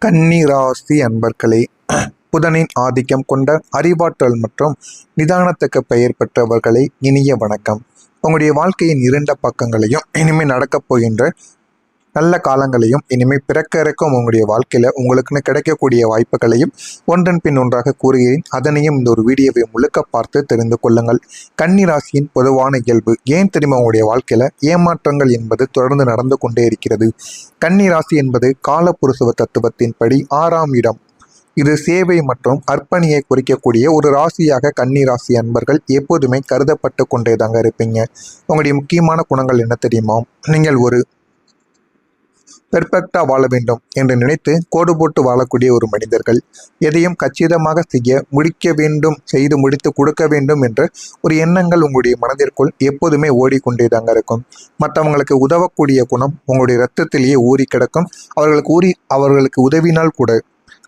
கன்னி ராசி அன்பர்களே, புதனின் ஆதிக்கம் கொண்ட அறிவாற்றல் மற்றும் நிதானத்துக்கு பெயர் பெற்றவர்களே, இனிய வணக்கம். உங்களுடைய வாழ்க்கையின் இரண்ட பக்கங்களையும் இனிமேல் நடக்கப் போகின்ற நல்ல காலங்களையும் இனிமேல் பிறக்க இருக்கும் உங்களுடைய வாழ்க்கையில் உங்களுக்குன்னு கிடைக்கக்கூடிய வாய்ப்புகளையும் ஒன்றன் பின் ஒன்றாக கூறுகிறேன். அதனையும் இந்த ஒரு வீடியோவை முழுக்க பார்த்து தெரிந்து கொள்ளுங்கள். கன்னி ராசியின் பொதுவான இயல்பு ஏன் தெரியுமா? உங்களுடைய வாழ்க்கையில் ஏமாற்றங்கள் என்பது தொடர்ந்து நடந்து கொண்டே இருக்கிறது. கன்னி ராசி என்பது காலப்புருஷ தத்துவத்தின்படி 6ஆம் இடம். இது சேவை மற்றும் அர்ப்பணியை குறிக்கக்கூடிய ஒரு ராசியாக கன்னி ராசி அன்பர்கள் எப்போதுமே கருதப்பட்டு கொண்டே தாங்க இருப்பீங்க. உங்களுடைய முக்கியமான குணங்கள் என்ன தெரியுமா? நீங்கள் ஒரு பெர்ஃபெக்டாக வாழ வேண்டும் என்று நினைத்து கோடு போட்டு வாழக்கூடிய ஒரு மனிதர்கள். எதையும் கச்சிதமாக செய்ய முடிக்க வேண்டும், செய்து முடித்து கொடுக்க வேண்டும் என்ற ஒரு எண்ணங்கள் உங்களுடைய மனதிற்குள் எப்போதுமே ஓடிக்கொண்டே தாங்க இருக்கும். மற்றவங்களுக்கு உதவக்கூடிய குணம் உங்களுடைய இரத்தத்திலேயே ஊறி கிடக்கும். அவர்களுக்கு உதவினால் கூட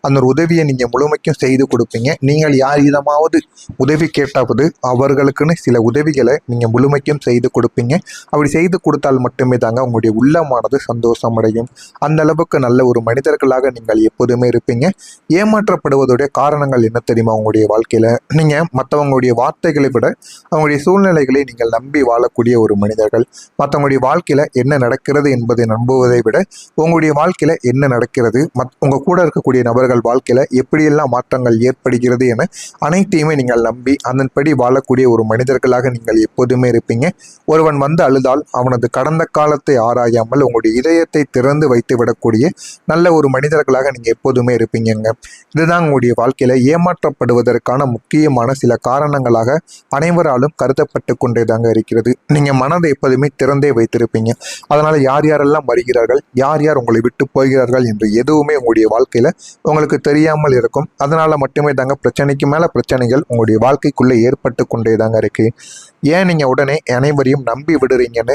அந்த ஒரு உதவியை நீங்கள் முழுமைக்கும் செய்து கொடுப்பீங்க. நீங்கள் யாரிடமாவது உதவி கேட்டாவது அவர்களுக்குன்னு சில உதவிகளை நீங்கள் முழுமைக்கும் செய்து கொடுப்பீங்க. அப்படி செய்து கொடுத்தால் மட்டுமே தாங்க உங்களுடைய உள்ளமானது சந்தோஷமடையும். அந்த அளவுக்கு நல்ல ஒரு மனிதர்களாக நீங்கள் எப்போதுமே இருப்பீங்க. ஏமாற்றப்படுவதுடைய காரணங்கள் என்ன தெரியுமா? உங்களுடைய வாழ்க்கையில் நீங்கள் மற்றவங்களுடைய வார்த்தைகளை விட அவங்களுடைய சூழ்நிலைகளை நீங்கள் நம்பி வாழக்கூடிய ஒரு மனிதர்கள். மற்றவங்களுடைய வாழ்க்கையில் என்ன நடக்கிறது என்பதை நம்புவதை விட உங்களுடைய வாழ்க்கையில் என்ன நடக்கிறது, உங்கள் கூட இருக்கக்கூடிய நபர்கள் வாழ்க்கையில எப்படியெல்லாம் மாற்றங்கள் ஏற்படுகிறது என அனைத்தையுமே நீங்கள் நம்பி அதன்படி வாழக்கூடிய ஒரு மனிதர்களாக நீங்கள் எப்போதுமே இருப்பீங்க. ஒருவன் வந்து அழுதால் அவனது கடந்த காலத்தை ஆராயாமல் உங்களுடைய இதயத்தை திறந்து வைத்து விடக்கூடிய நல்ல ஒரு மனிதர்களாக நீங்க எப்போதுமே இருப்பீங்க. இதுதான் உங்களுடைய வாழ்க்கையில ஏமாற்றப்படுவதற்கான முக்கியமான சில காரணங்களாக அனைவராலும் கருதப்பட்டு கொண்டே தாங்க இருக்கிறது. நீங்க மனதை எப்போதுமே திறந்தே வைத்திருப்பீங்க. அதனால யார் யாரெல்லாம் வருகிறார்கள், யார் யார் உங்களை விட்டு போகிறார்கள் என்று எதுவுமே உங்களுடைய வாழ்க்கையில உங்களுக்கு தெரியாமல் இருக்கும். அதனால மட்டுமே தாங்க பிரச்சனைக்கு மேல பிரச்சனைகள் உங்களுடைய வாழ்க்கைக்குள்ள ஏற்பட்டு கொண்டே தாங்க இருக்கு. ஏன் நீங்க உடனே அனைவரையும் நம்பி விடுறீங்கன்னு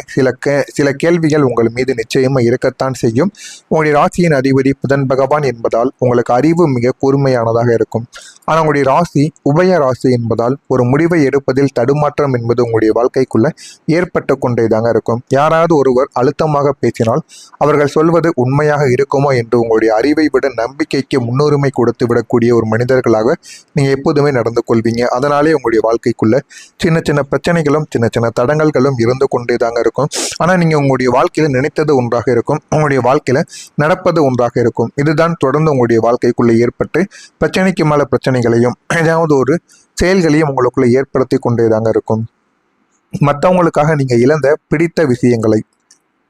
சில கேள்விகள் உங்கள் மீது நிச்சயமா இருக்கத்தான் செய்யும். உங்களுடைய ராசியின் அதிபதி புதன் பகவான் என்பதால் உங்களுக்கு அறிவு மிக கூர்மையானதாக இருக்கும். ஆனால் உங்களுடைய ராசி உபய ராசி என்பதால் ஒரு முடிவை எடுப்பதில் தடுமாற்றம் என்பது உங்களுடைய வாழ்க்கைக்குள்ள ஏற்பட்டு கொண்டே தாங்க இருக்கும். யாராவது ஒருவர் அழுத்தமாக பேசினால் அவர்கள் சொல்வது உண்மையாக இருக்குமோ என்று உங்களுடைய அறிவை விட நம்பிக்கைக்கு முன்னுரிமை கொடுத்து விடக்கூடிய ஒரு மனிதர்களாக நீங்க எப்போதுமே நடந்து கொள்வீங்க. அதனாலே உங்களுடைய வாழ்க்கைக்குள்ள சின்ன சின்ன பிரச்சனைகளும் சின்ன சின்ன தடங்கல்களும் இருந்து கொண்டே தாங்க இருக்கும். ஆனா நீங்க உங்களுடைய வாழ்க்கையில நினைத்தது ஒன்றாக இருக்கும், உங்களுடைய வாழ்க்கையில நடப்பது ஒன்றாக இருக்கும். இதுதான் தொடர்ந்து உங்களுடைய வாழ்க்கைக்குள்ள ஏற்பட்டு பிரச்சனைக்கு மேல பிரச்சனைகளையும் ஏதாவது ஒரு செயல்களையும் உங்களுக்குள்ள ஏற்படுத்தி கொண்டே தாங்க இருக்கும். மற்றவங்களுக்காக நீங்க இழந்த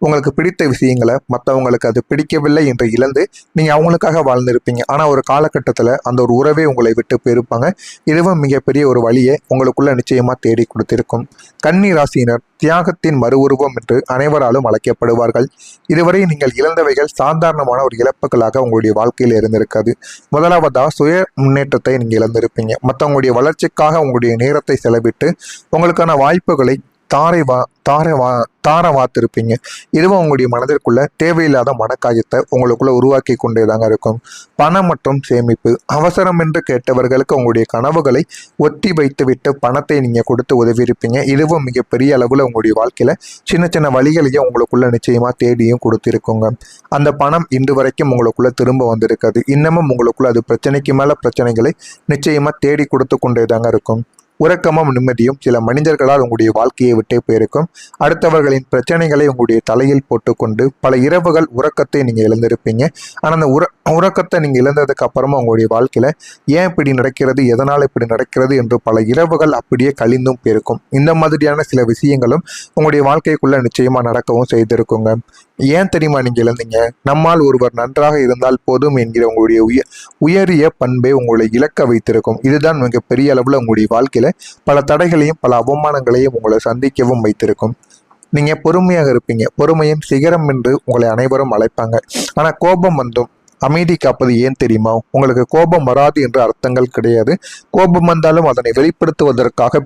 உங்களுக்கு பிடித்த விஷயங்களை மற்றவங்களுக்கு அது பிடிக்கவில்லை என்று இழந்து நீங்கள் அவங்களுக்காக வாழ்ந்திருப்பீங்க. ஆனால் ஒரு காலகட்டத்தில் அந்த ஒரு உறவே உங்களை விட்டு போயிருப்பாங்க. இதுவும் மிகப்பெரிய ஒரு வழியை உங்களுக்குள்ள நிச்சயமாக தேடி கொடுத்திருக்கும். கன்னி ராசியினர் தியாகத்தின் மறு உருவம் என்று அனைவராலும் அழைக்கப்படுவார்கள். இதுவரை நீங்கள் இழந்தவைகள் சாதாரணமான ஒரு இழப்புகளாக உங்களுடைய வாழ்க்கையில் இருந்திருக்காது. முதலாவதா சுய முன்னேற்றத்தை நீங்கள் இழந்திருப்பீங்க. மற்றவங்களுடைய வளர்ச்சிக்காக உங்களுடைய நேரத்தை செலவிட்டு உங்களுக்கான வாய்ப்புகளை தார வாத்திருப்பீங்க. இதுவும் உங்களுடைய மனதிற்குள்ள தேவையில்லாத மனக்காயத்தை உங்களுக்குள்ள உருவாக்கி கொண்டே தாங்க இருக்கும். பணம் மற்றும் சேமிப்பு அவசரம் என்று கேட்டவர்களுக்கு உங்களுடைய கனவுகளை ஒத்தி வைத்துவிட்டு பணத்தை நீங்க கொடுத்து உதவி இருப்பீங்க. இதுவும் மிகப்பெரிய அளவுல உங்களுடைய வாழ்க்கையில சின்ன சின்ன வழிகளையும் உங்களுக்குள்ள நிச்சயமா தேடியும் கொடுத்திருக்குங்க. அந்த பணம் இன்று வரைக்கும் உங்களுக்குள்ள திரும்ப வந்திருக்காது. இன்னமும் உங்களுக்குள்ள அது பிரச்சனைக்கு மேல பிரச்சனைகளை நிச்சயமா தேடி கொடுத்து கொண்டே தாங்க இருக்கும். உறக்கமும் நிம்மதியும் சில மனிதர்களால் உங்களுடைய வாழ்க்கையை விட்டே போயிருக்கும். அடுத்தவர்களின் பிரச்சனைகளை உங்களுடைய தலையில் போட்டுக்கொண்டு பல இரவுகள் உறக்கத்தை நீங்கள் இழந்திருப்பீங்க. ஆனால் அந்த உறக்கத்தை நீங்கள் இழந்ததுக்கு அப்புறமா உங்களுடைய வாழ்க்கையில ஏன் இப்படி நடக்கிறது, எதனால் இப்படி நடக்கிறது என்று பல இரவுகள் அப்படியே கழிந்தும் போயிருக்கும். இந்த மாதிரியான சில விஷயங்களும் உங்களுடைய வாழ்க்கைக்குள்ள நிச்சயமா நடக்கவும் செய்திருக்குங்க. ஏன் தெரியுமா நீங்கள் இழந்தீங்க? நம்மால் ஒருவர் நன்றாக இருந்தால் போதும் என்கிற உங்களுடைய உயரிய பண்பை உங்களை இழக்க வைத்திருக்கும். இதுதான் மிக பெரிய அளவுல உங்களுடைய வாழ்க்கையில பல தடைகளையும் பல அவமானங்களையும் உங்களை சந்திக்கவும் வைத்திருக்கும். நீங்க பொறுமையாக இருப்பீங்க. பொறுமையின் சிகரம் என்று உங்களை அனைவரும் அழைப்பாங்க. ஆனா கோபம் வந்தும் அமைதி காப்பது ஏன் தெரியுமா? உங்களுக்கு கோபம் வராது என்ற அர்த்தங்கள் கிடையாது. கோபம் வந்தாலும் அதனை வெளிப்படுத்துவதற்காக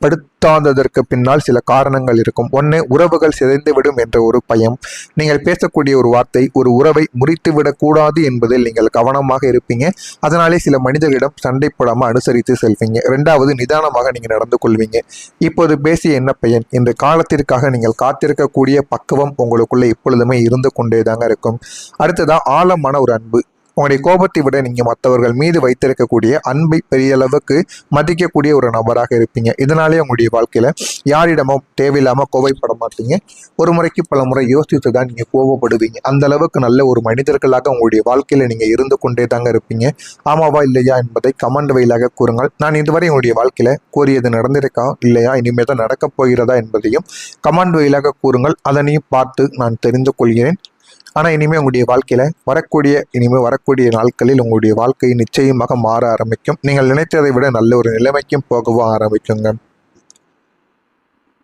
படுத்தாததற்கு பின்னால் சில காரணங்கள் இருக்கும். ஒன்று, உறவுகள் சிதைந்துவிடும் என்ற ஒரு பயம். நீங்கள் பேசக்கூடிய ஒரு வார்த்தை ஒரு உறவை முறித்துவிடக்கூடாது என்பதில் நீங்கள் கவனமாக இருப்பீங்க. அதனாலே சில மனிதர்களிடம் சண்டை போடாமல் அனுசரித்து செல்வீங்க. ரெண்டாவது, நிதானமாக நீங்கள் நடந்து கொள்வீங்க. இப்போது பேசிய என்ன பையன், இந்த காலத்திற்காக நீங்கள் காத்திருக்கக்கூடிய பக்குவம் உங்களுக்குள்ள எப்பொழுதுமே இருந்து கொண்டேதாங்க இருக்கும். அடுத்ததா, ஆழமான ஒரு அன்பு. உங்களுடைய கோபத்தை விட நீங்கள் மற்றவர்கள் மீது வைத்திருக்கக்கூடிய அன்பை பெரிய அளவுக்கு மதிக்கக்கூடிய ஒரு நபராக இருப்பீங்க. இதனாலே உங்களுடைய வாழ்க்கையில் யாரிடமும் தேவையில்லாமல் கோபப்பட மாட்டீங்க. ஒரு முறைக்கு பல முறை யோசித்து தான் நீங்கள் கோபப்படுவீங்க. அந்த அளவுக்கு நல்ல ஒரு மனிதர்களாக உங்களுடைய வாழ்க்கையில் நீங்கள் இருந்து கொண்டே தாங்க இருப்பீங்க. ஆமாவா இல்லையா என்பதை கமெண்ட் வழியாக கூறுங்கள். நான் இதுவரை உங்களுடைய வாழ்க்கையில் கூறியது நடந்திருக்கா இல்லையா, இனிமேல் தான் நடக்கப் போகிறதா என்பதையும் கமெண்ட் வழியாக கூறுங்கள். அதனையும் பார்த்து நான் தெரிந்து கொள்கிறேன். ஆனால் இனிமேல் உங்களுடைய வாழ்க்கையில் வரக்கூடிய நாட்களில் உங்களுடைய வாழ்க்கை நிச்சயமாக மாற ஆரம்பிக்கும். நீங்கள் நினைத்ததை விட நல்ல ஒரு நிலைமைக்கும் போகவும் ஆரம்பிக்குங்க.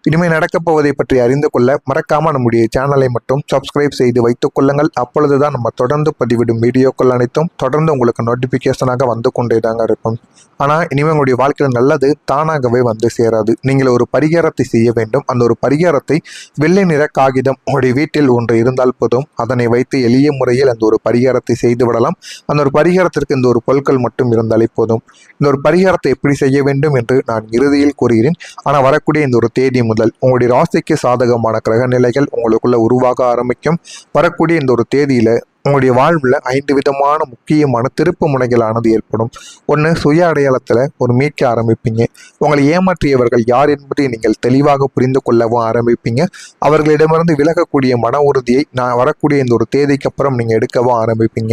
இனிமேல் நடக்கப் போவதை பற்றி அறிந்து கொள்ள மறக்காமல் நம்முடைய சேனலை மட்டும் சப்ஸ்கிரைப் செய்து வைத்துக் கொள்ளுங்கள். அப்பொழுதுதான் நம்ம தொடர்ந்து பதிவிடும் வீடியோக்கள் அனைத்தும் தொடர்ந்து உங்களுக்கு நோட்டிஃபிகேஷனாக வந்து கொண்டே தாங்க இருக்கும். ஆனால் இனிமேல் உங்களுடைய வாழ்க்கையில் நல்லது தானாகவே வந்து சேராது. நீங்கள் ஒரு பரிகாரத்தை செய்ய வேண்டும். அந்த ஒரு பரிகாரத்தை வெள்ளை நிற காகிதம் உங்களுடைய வீட்டில் ஒன்று இருந்தால் போதும். அதனை வைத்து எளிய முறையில் அந்த ஒரு பரிகாரத்தை செய்து விடலாம். அந்த ஒரு பரிகாரத்திற்கு இந்த ஒரு பொருட்கள் மட்டும் இருந்தாலே போதும். இந்த ஒரு பரிகாரத்தை எப்படி செய்ய வேண்டும் என்று நான் இறுதியில் கூறுகிறேன். ஆனால் வரக்கூடிய இந்த ஒரு தேதி முதல் உங்களுடைய ராசிக்கு சாதகமான கிரக நிலைகள் உங்களுக்குள்ள உருவாக ஆரம்பிக்கும். வரக்கூடிய இந்த ஒரு தேதியில உங்களுடைய வாழ்வில் 5 விதமான முக்கியமான திருப்பு முனைகளானது ஏற்படும். ஒன்று, சுய அடையாளத்தில் ஒரு மீட்க ஆரம்பிப்பீங்க. உங்களை ஏமாற்றியவர்கள் யார் என்பதை நீங்கள் தெளிவாக புரிந்து கொள்ளவும் ஆரம்பிப்பீங்க. அவர்களிடமிருந்து விலகக்கூடிய மன உறுதியை நான் வரக்கூடிய இந்த ஒரு தேதிக்கு அப்புறம் நீங்கள் எடுக்கவும் ஆரம்பிப்பீங்க.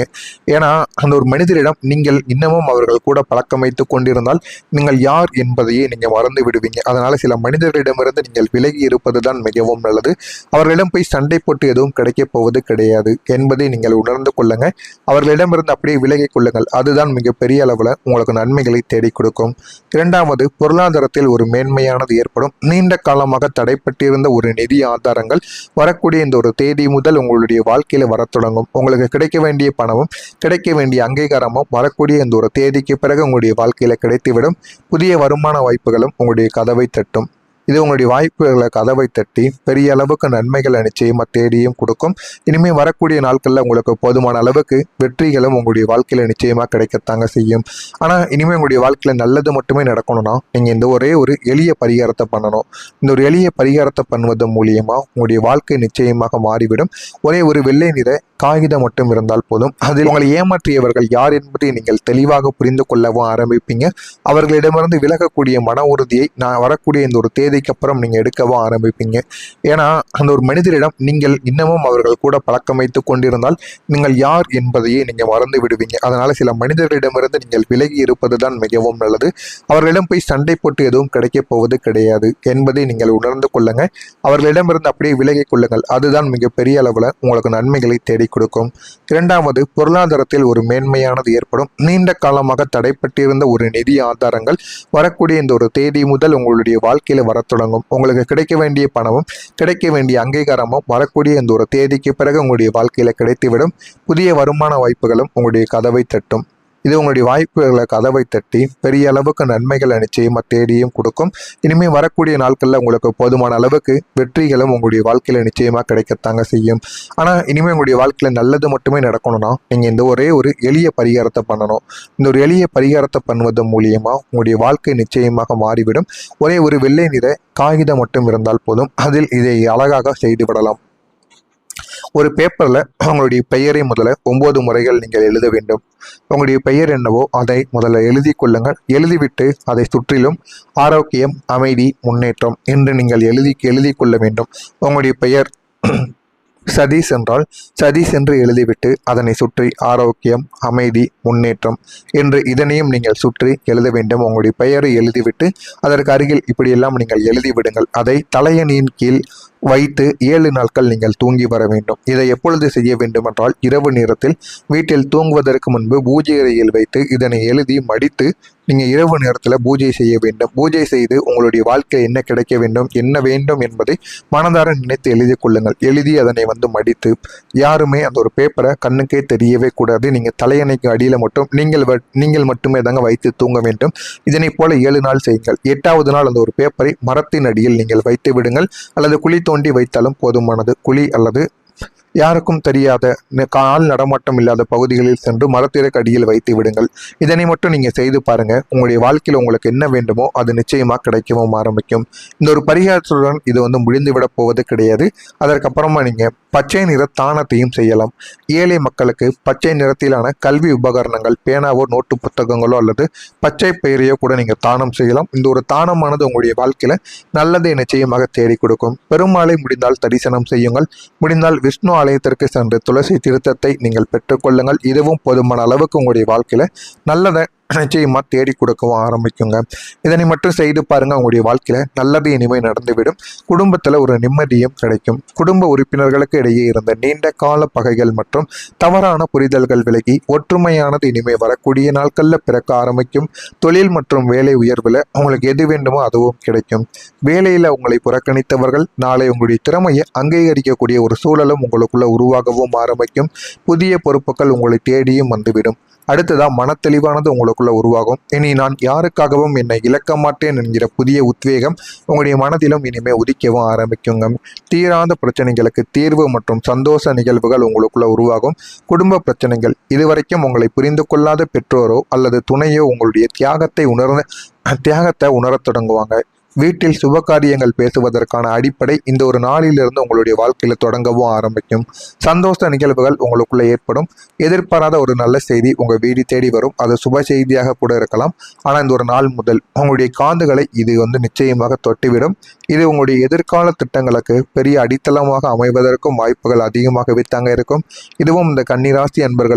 ஏன்னா அந்த ஒரு மனிதரிடம் நீங்கள் இன்னமும் அவர்கள் கூட பழக்கம் வைத்து கொண்டிருந்தால் நீங்கள் யார் என்பதையே நீங்கள் மறந்து விடுவீங்க. அதனால் சில மனிதர்களிடமிருந்து நீங்கள் விலகி இருப்பது தான் மிகவும் நல்லது. அவர்களிடம் போய் சண்டை போட்டு எதுவும் கிடைக்கப் போவது கிடையாது என்பதை நீங்கள் உணர்ந்து கொள்ளுங்க. அவர்களிடமிருந்து அப்படியே விலகிக் கொள்ளுங்கள். அதுதான் மிகப்பெரிய அளவில் உங்களுக்கு நன்மைகளை தேடி கொடுக்கும். இரண்டாவது, பொருளாதாரத்தில் ஒரு மேன்மையானது ஏற்படும். நீண்ட காலமாக தடைப்பட்டிருந்த ஒரு நிதி ஆதாரங்கள் வரக்கூடிய இந்த ஒரு தேதி முதல் உங்களுடைய வாழ்க்கையில வர தொடங்கும். உங்களுக்கு கிடைக்க வேண்டிய பணமும் கிடைக்க வேண்டிய அங்கீகாரமும் வரக்கூடிய இந்த ஒரு தேதிக்கு பிறகு உங்களுடைய வாழ்க்கையில கிடைத்துவிடும். புதிய வருமான வாய்ப்புகளும் உங்களுடைய கதவை தட்டும். இது உங்களுடைய வாய்ப்புகளை கதவை தட்டி பெரிய அளவுக்கு நன்மைகளை நிச்சயமாக தேடியும் கொடுக்கும். இனிமேல் வரக்கூடிய நாட்களில் உங்களுக்கு போதுமான அளவுக்கு வெற்றிகளும் உங்களுடைய வாழ்க்கையில் நிச்சயமாக கிடைக்கத்தாங்க செய்யும். ஆனால் இனிமேல் உங்களுடைய வாழ்க்கையில் நல்லது மட்டுமே நடக்கணும்னா நீங்கள் இந்த ஒரே ஒரு எளிய பரிகாரத்தை பண்ணணும். இந்த ஒரு எளிய பரிகாரத்தை பண்ணுவதன் மூலியமாக உங்களுடைய வாழ்க்கை நிச்சயமாக மாறிவிடும். ஒரே ஒரு வெள்ளை நிற காகிதம் மட்டும் இருந்தால் போதும். அதில் உங்களை ஏமாற்றியவர்கள் யார் என்பதை நீங்கள் தெளிவாக புரிந்து கொள்ளவும் ஆரம்பிப்பீங்க. அவர்களிடமிருந்து விலகக்கூடிய மன உறுதியை நான் வரக்கூடிய இந்த ஒரு தேதிக்கு அப்புறம் நீங்கள் எடுக்கவும் ஆரம்பிப்பீங்க. ஏன்னா அந்த ஒரு மனிதரிடம் நீங்கள் இன்னமும் அவர்கள் கூட பழக்கம் வைத்துக் கொண்டிருந்தால் நீங்கள் யார் என்பதையே நீங்கள் மறந்து விடுவீங்க. அதனால சில மனிதர்களிடமிருந்து நீங்கள் விலகி இருப்பது தான் மிகவும் நல்லது. அவர்களிடம் போய் சண்டை போட்டு எதுவும் கிடைக்கப் போவது கிடையாது என்பதை நீங்கள் உணர்ந்து கொள்ளுங்க. அவர்களிடமிருந்து அப்படியே விலகிக் கொள்ளுங்கள். அதுதான் மிகப்பெரிய அளவில் உங்களுக்கு நன்மைகளை தேடி கொடுக்கும். இரண்டாவது, பொருளாதாரத்தில் ஒரு மேன்மையானது ஏற்படும். நீண்ட காலமாக தடைப்பட்டிருந்த ஒரு நிதி ஆதாரங்கள் வரக்கூடிய இந்த ஒரு தேதி முதல் உங்களுடைய வாழ்க்கையில வர தொடங்கும். உங்களுக்கு கிடைக்க வேண்டிய பணமும் கிடைக்க வேண்டிய அங்கீகாரமும் வரக்கூடிய இந்த ஒரு தேதிக்கு பிறகு உங்களுடைய வாழ்க்கையில கிடைத்துவிடும். புதிய வருமான வாய்ப்புகளும் உங்களுடைய கதவை தட்டும். இது உங்களுடைய வாய்ப்புகளை கதவை தட்டி பெரிய அளவுக்கு நன்மைகளை நிச்சயமாக தேடியும் கொடுக்கும். இனிமேல் வரக்கூடிய நாட்களில் உங்களுக்கு போதுமான அளவுக்கு வெற்றிகளும் உங்களுடைய வாழ்க்கையில் நிச்சயமாக கிடைக்கத்தாங்க செய்யும். ஆனால் இனிமேல் உங்களுடைய வாழ்க்கையில் நல்லது மட்டுமே நடக்கணும்னா நீங்கள் இந்த ஒரே ஒரு எளிய பரிகாரத்தை பண்ணணும். இந்த ஒரு எளிய பரிகாரத்தை பண்ணுவதன் மூலியமாக உங்களுடைய வாழ்க்கை நிச்சயமாக மாறிவிடும். ஒரே ஒரு வெள்ளை நிற காகிதம் மட்டும் இருந்தால் போதும். அதில் இதை அழகாக செய்து விடலாம். ஒரு பேப்பரில் உங்களுடைய பெயரை முதல்ல 9 முறைகள் நீங்கள் எழுத வேண்டும். உங்களுடைய பெயர் என்னவோ அதை முதல்ல எழுதி கொள்ளுங்கள். எழுதிவிட்டு அதை சுற்றிலும் ஆரோக்கியம், அமைதி, முன்னேற்றம் என்று நீங்கள் எழுதி கொள்ள வேண்டும். உங்களுடைய பெயர் சதீஷ் என்றால் சதீஷ் என்று எழுதிவிட்டு அதனை சுற்றி ஆரோக்கியம், அமைதி, முன்னேற்றம் என்று இதனையும் நீங்கள் சுற்றி எழுத வேண்டும். உங்களுடைய பெயரை எழுதிவிட்டு அதற்கு அருகில் இப்படியெல்லாம் நீங்கள் எழுதிவிடுங்கள். அதை தலையணியின் கீழ் வைத்து 7 நாட்கள் நீங்கள் தூங்கி வர வேண்டும். இதை எப்பொழுது செய்ய வேண்டும் என்றால், இரவு நேரத்தில் வீட்டில் தூங்குவதற்கு முன்பு பூஜை அறையில் வைத்து இதனை எழுதி மடித்து நீங்கள் இரவு நேரத்தில் பூஜை செய்ய வேண்டும். பூஜை செய்து உங்களுடைய வாழ்க்கை என்ன கிடைக்க வேண்டும், என்ன வேண்டும் என்பதை மனதார நினைத்து எழுதி கொள்ளுங்கள். எழுதி அதனை மடித்து யாருமே அந்த ஒரு பேப்பரை கண்ணுக்கே தெரியவே கூடாது. நீங்கள் தலையணைக்கு அடியில் மட்டும் நீங்கள் மட்டுமே தாங்க வைத்து தூங்க வேண்டும். இதனை போல 7 நாள் செய்யுங்கள். 8வது நாள் அந்த ஒரு பேப்பரை மரத்தின் அடியில் நீங்கள் வைத்து விடுங்கள், அல்லது குழி தோண்டி வைத்தாலும் போதுமானது. குழி அல்லது யாருக்கும் தெரியாத கால் நடமாட்டம் இல்லாத பகுதிகளில் சென்று மரத்திற்கு அடியில் வைத்து விடுங்கள். இதனை மட்டும் நீங்க செய்து பாருங்க. உங்களுடைய வாழ்க்கையில் உங்களுக்கு என்ன வேண்டுமோ அது நிச்சயமா கிடைக்கவும் ஆரம்பிக்கும். இந்த ஒரு பரிகாரத்துடன் இது முடிந்துவிட போவது கிடையாது. அதற்கப்புறமா நீங்க பச்சை நிற தானத்தையும் செய்யலாம். ஏழை மக்களுக்கு பச்சை நிறத்திலான கல்வி உபகரணங்கள், பேனாவோ நோட்டு புத்தகங்களோ அல்லது பச்சை பயிரையோ கூட நீங்க தானம் செய்யலாம். இந்த ஒரு தானமானது உங்களுடைய வாழ்க்கையில நல்லதை நிச்சயமாக தேடி கொடுக்கும். பெருமாளை முடிந்தால் தரிசனம் செய்யுங்கள். முடிந்தால் விஷ்ணு ஆலயத்திற்கு சென்று துளசி திருத்தத்தை நீங்கள் பெற்றுக்கொள்ளுங்கள். இதுவும் போதுமான அளவுக்கு உங்களுடைய வாழ்க்கையில நல்லதை நிச்சயமா தேடி கொடுக்கவும் ஆரம்பிக்குங்க. இதனை மட்டும் செய்து பாருங்க. உங்களுடைய வாழ்க்கையில நல்லது இனிமே நடந்துவிடும். குடும்பத்துல ஒரு நிம்மதியும் கிடைக்கும். குடும்ப உறுப்பினர்களுக்கு இடையே இருந்த நீண்ட கால பகைகள் மற்றும் தவறான புரிதல்கள் விலகி ஒற்றுமையானது இனிமே வரக்கூடிய நாட்கள்ல பிறக்க ஆரம்பிக்கும். தொழில் மற்றும் வேலை உயர்வுல உங்களுக்கு எது வேண்டுமோ அதுவும் கிடைக்கும். வேலையில உங்களை புறக்கணித்தவர்கள் நாளை உங்களுடைய திறமையை அங்கீகரிக்கக்கூடிய ஒரு சூழலும் உங்களுக்குள்ள உருவாகவும் ஆரம்பிக்கும். புதிய பொறுப்புகள் உங்களை தேடியும் வந்துவிடும். அடுத்ததா மனத்தெளிவானது உங்களுக்குள்ள உருவாகும். இனி நான் யாருக்காகவும் என்னை இழக்க மாட்டேன் என்கிற புதிய உத்வேகம் உங்களுடைய மனதிலும் இனிமே உதிக்கவும் ஆரம்பிக்குங்க. தீராத பிரச்சனைகளுக்கு தீர்வு மற்றும் சந்தோஷ நிகழ்வுகள் உங்களுக்குள்ள உருவாகும். குடும்ப பிரச்சனைகள், இதுவரைக்கும் உங்களை புரிந்து கொள்ளாத பெற்றோரோ அல்லது துணையோ உங்களுடைய தியாகத்தை உணரத் தொடங்குவாங்க. வீட்டில் சுபகாரியங்கள் பேசுவதற்கான அடிப்படை இந்த ஒரு நாளிலிருந்து உங்களுடைய வாழ்க்கையில தொடங்கவும் ஆரம்பிக்கும். சந்தோஷ நிகழ்வுகள் உங்களுக்குள்ள ஏற்படும். எதிர்பாராத ஒரு நல்ல செய்தி உங்க வீடு தேடி வரும். அது சுப செய்தியாக கூட இருக்கலாம். ஆனா இந்த ஒரு நாள் முதல் உங்களுடைய காதுகளை இது நிச்சயமாக தொட்டுவிடும். இது உங்களுடைய எதிர்கால திட்டங்களுக்கு பெரிய அடித்தளமாக அமைவதற்கும் வாய்ப்புகள் அதிகமாகவே தாங்க இருக்கும். இதுவும் இந்த கன்னிராசி அன்பர்கள்